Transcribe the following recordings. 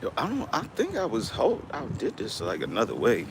Yo, I think I did this like another way.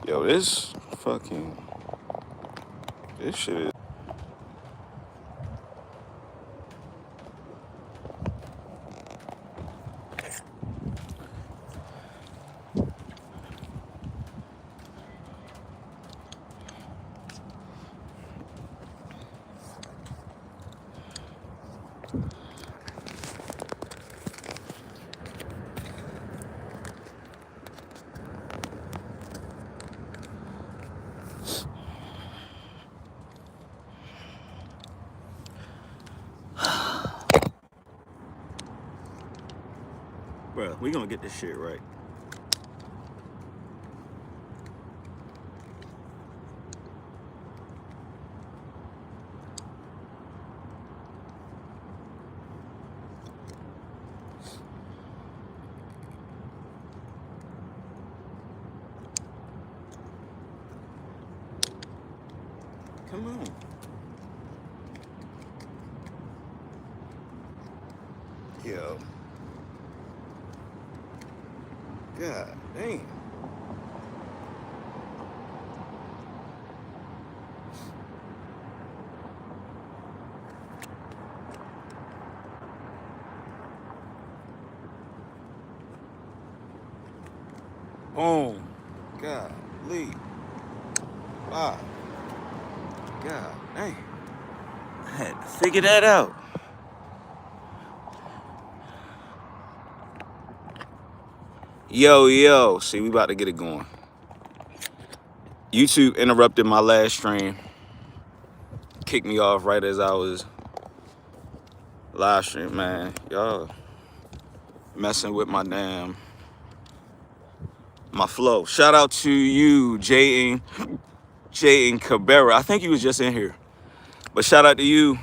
Yo, this shit is. Bro, we gonna get this shit right. Come on. Yo. God damn. Boom. God, Lee. Wow. God damn. I had to figure that out. Yo. See, we about to get it going. YouTube interrupted my last stream. Kicked me off right as I was live stream, man. Y'all messing with my flow. Shout out to you, Jay and Cabrera. I think he was just in here. But shout out to you.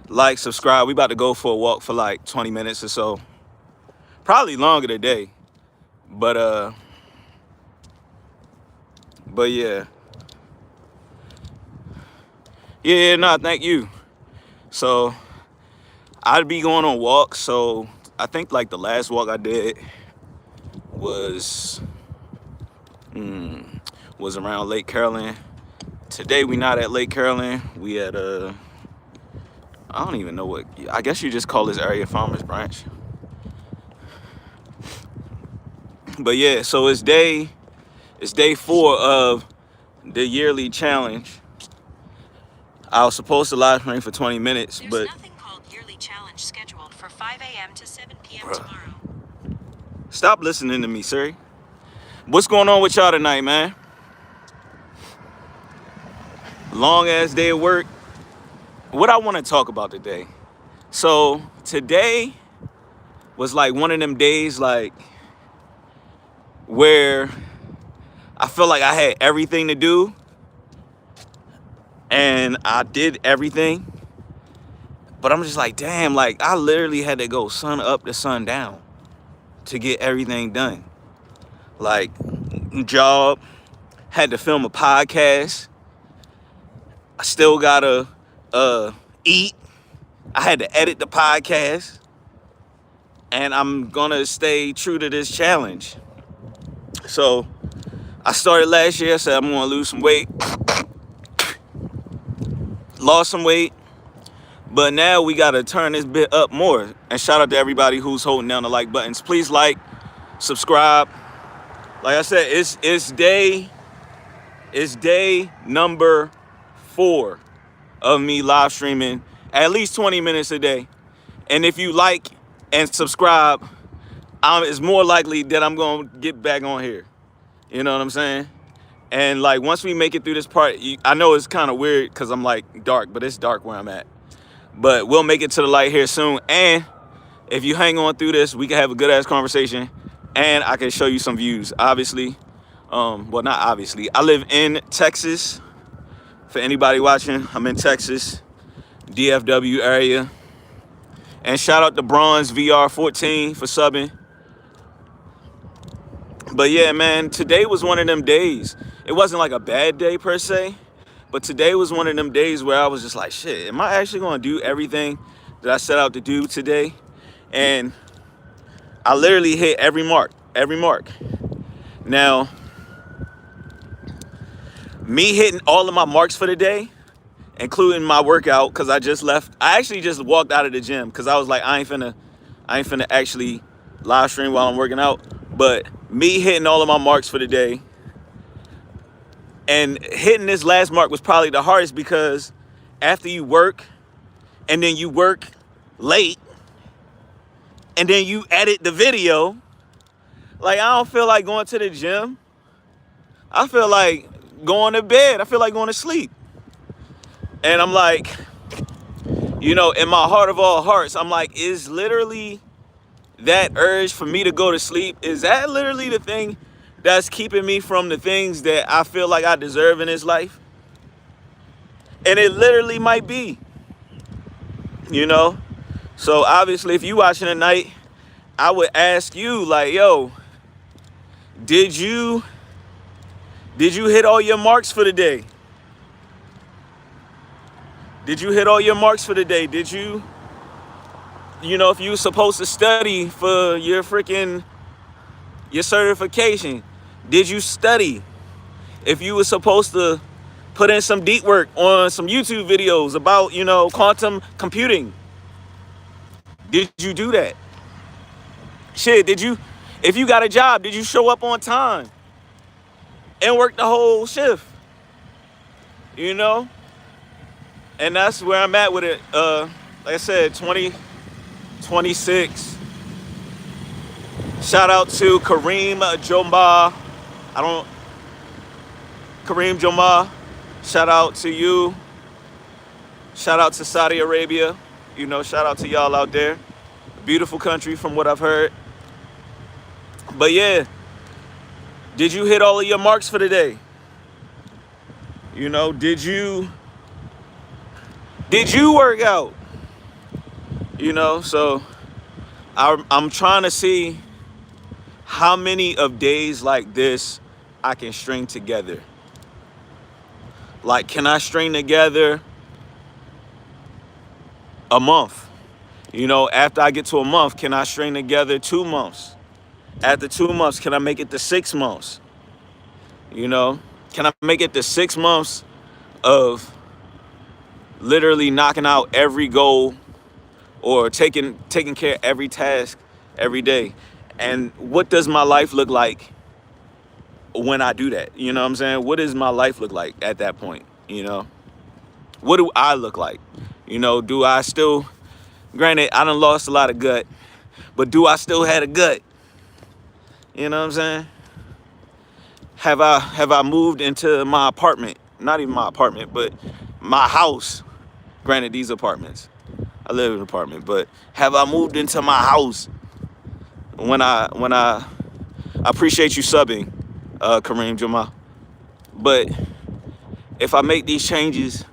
Like, subscribe. We about to go for a walk for like 20 minutes or so. Probably longer today. But yeah. Yeah, no, thank you. So I'd be going on walks. So I think like the last walk I did was around Lake Carolyn. Today we not at Lake Carolyn. We at I don't even know what, I guess you just call this area Farmers Branch. But yeah, so it's day 4 of the yearly challenge. I was supposed to live stream for 20 minutes, There's but nothing called yearly challenge scheduled for 5 a.m. to 7 p.m. Bruh. tomorrow. Stop listening to me, sir. What's going on with y'all tonight, man? Long ass day of work. What I want to talk about today. So today was like one of them days like where I felt like I had everything to do and I did everything. But I'm just like, damn, like I literally had to go sun up to sun down to get everything done. Like, job, had to film a podcast. I still gotta eat. I had to edit the podcast. And I'm gonna stay true to this challenge. So I started last year, I said I'm gonna lose some weight. Lost some weight. But now we gotta turn this bit up more. And shout out to everybody who's holding down the like buttons. Please like, subscribe. Like I said, it's day number 4 of me live streaming at least 20 minutes a day. And if you like and subscribe, it's more likely that I'm gonna get back on here. You know what I'm saying? And like once we make it through this part, I know it's kind of weird because I'm like dark, but it's dark where I'm at. But we'll make it to the light here soon. And if you hang on through this, we can have a good ass conversation, and I can show you some views. Obviously, well, not obviously. I live in Texas. For anybody watching, I'm in Texas, DFW area. And shout out to Bronze VR14 for subbing. But yeah, man, today was one of them days. It wasn't like a bad day per se, but today was one of them days where I was just like, shit, am I actually going to do everything that I set out to do today? And I literally hit every mark, every mark. Now, me hitting all of my marks for the day, including my workout, because I just left. I actually just walked out of the gym because I was like, I ain't finna actually live stream while I'm working out. But me hitting all of my marks for the day and hitting this last mark was probably the hardest, because after you work and then you work late and then you edit the video, like, I don't feel like going to the gym. I feel like going to bed. I feel like going to sleep. And I'm like, you know, in my heart of all hearts, I'm like, is literally that urge for me to go to sleep, is that literally the thing that's keeping me from the things that I feel like I deserve in this life? And it literally might be, you know? So obviously, if you watching tonight, I would ask you, like, yo, did you hit all your marks for the day? Did you hit all your marks for the day? Did you, you know, if you were supposed to study for your certification, did you study? If you were supposed to put in some deep work on some YouTube videos about, you know, quantum computing, did you do that? Shit, if you got a job, did you show up on time and work the whole shift? You know? And that's where I'm at with it. Like I said, 2026. Shout out to Kareem Jomba. Kareem Jomba. Shout out to you. Shout out to Saudi Arabia. You know, shout out to y'all out there. Beautiful country from what I've heard. But yeah, did you hit all of your marks for the day? You know, did you work out? You know, so I'm trying to see how many of days like this I can string together. Like, can I string together a month? You know, after I get to a month, can I string together 2 months? After 2 months, can I make it to 6 months? You know, can I make it to 6 months of literally knocking out every goal or taking care of every task every day? And what does my life look like when I do that? You know what I'm saying? What does my life look like at that point? You know, what do I look like? You know, do I still, granted, I done lost a lot of gut, but do I still have a gut? You know what I'm saying? Have I moved into my apartment? Not even my apartment, but my house. Granted, these apartments. I live in an apartment, but have I moved into my house? When I appreciate you subbing, Kareem Jamal. But if I make these changes,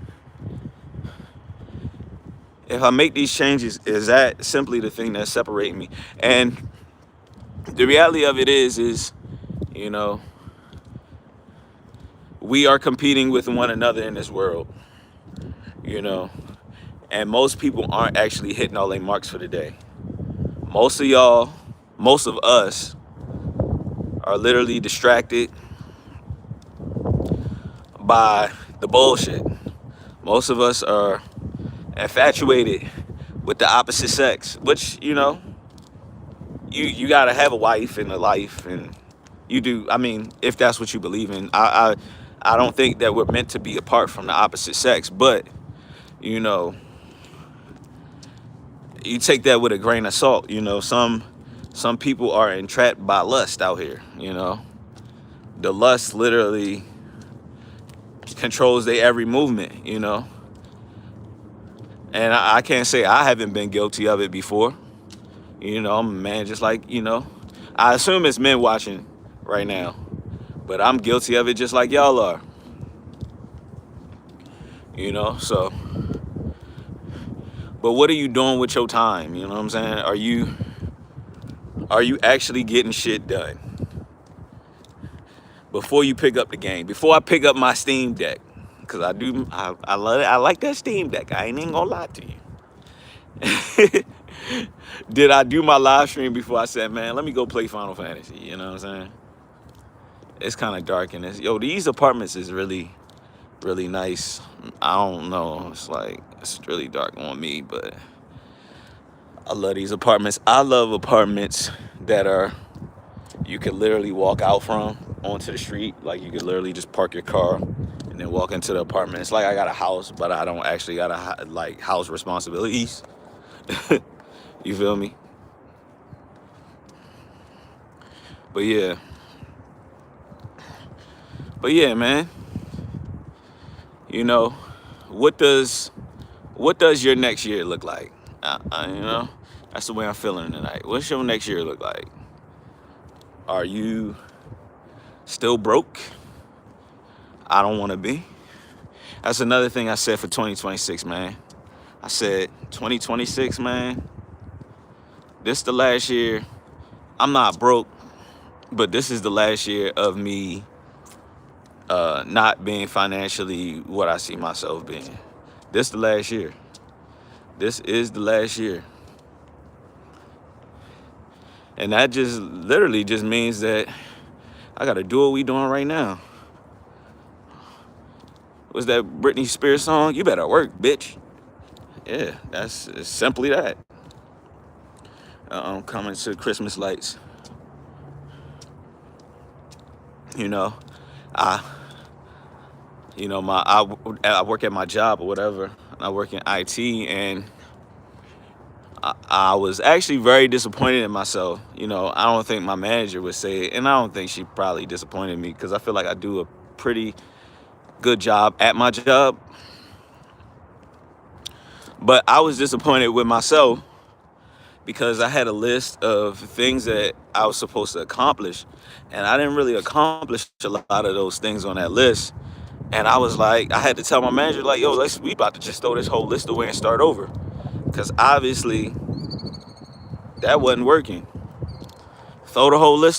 is that simply the thing that's separating me? And the reality of it is, you know, we are competing with one another in this world, you know, and most people aren't actually hitting all their marks for the day. Most of us are literally distracted by the bullshit. Most of us are infatuated with the opposite sex, which, you know, you gotta have a wife and a life, and you do. I mean, if that's what you believe in. I don't think that we're meant to be apart from the opposite sex, but, you know, you take that with a grain of salt. You know, some people are entrapped by lust out here. You know, the lust literally controls their every movement. You know, and I can't say I haven't been guilty of it before. I'm a man just like, I assume it's men watching right now, but I'm guilty of it just like y'all are, so, but what are you doing with your time? You know what I'm saying? Are you actually getting shit done before you pick up the game? Before I pick up my Steam Deck, because I love it. I like that Steam Deck. I ain't even gonna lie to you. Did I do my live stream before I said, man, let me go play Final Fantasy? You know what I'm saying? It's kind of dark in this. Yo, these apartments is really, really nice. I don't know. It's really dark on me, but I love these apartments. I love apartments that you could literally walk out from onto the street. Like you could literally just park your car and then walk into the apartment. It's like I got a house, but I don't actually got house responsibilities. You feel me? But yeah. But yeah, man. You know, what does your next year look like? That's the way I'm feeling tonight. What's your next year look like? Are you still broke? I don't want to be. That's another thing I said for 2026, man. I said 2026, man. This the last year. I'm not broke, but this is the last year of me not being financially what I see myself being. This the last year. This is the last year. And that just literally just means that I gotta do what we doing right now. What's that Britney Spears song? You better work, bitch. Yeah, it's simply that. Coming to Christmas lights. I I work at my job or whatever. I work in IT, and I was actually very disappointed in myself. I don't think my manager would say it, and I don't think she probably disappointed me because I feel like I do a pretty good job at my job. But I was disappointed with myself because I had a list of things that I was supposed to accomplish, and I didn't really accomplish a lot of those things on that list. And I was like, I had to tell my manager, like, yo, we about to just throw this whole list away and start over. Because obviously that wasn't working. Throw the whole list away.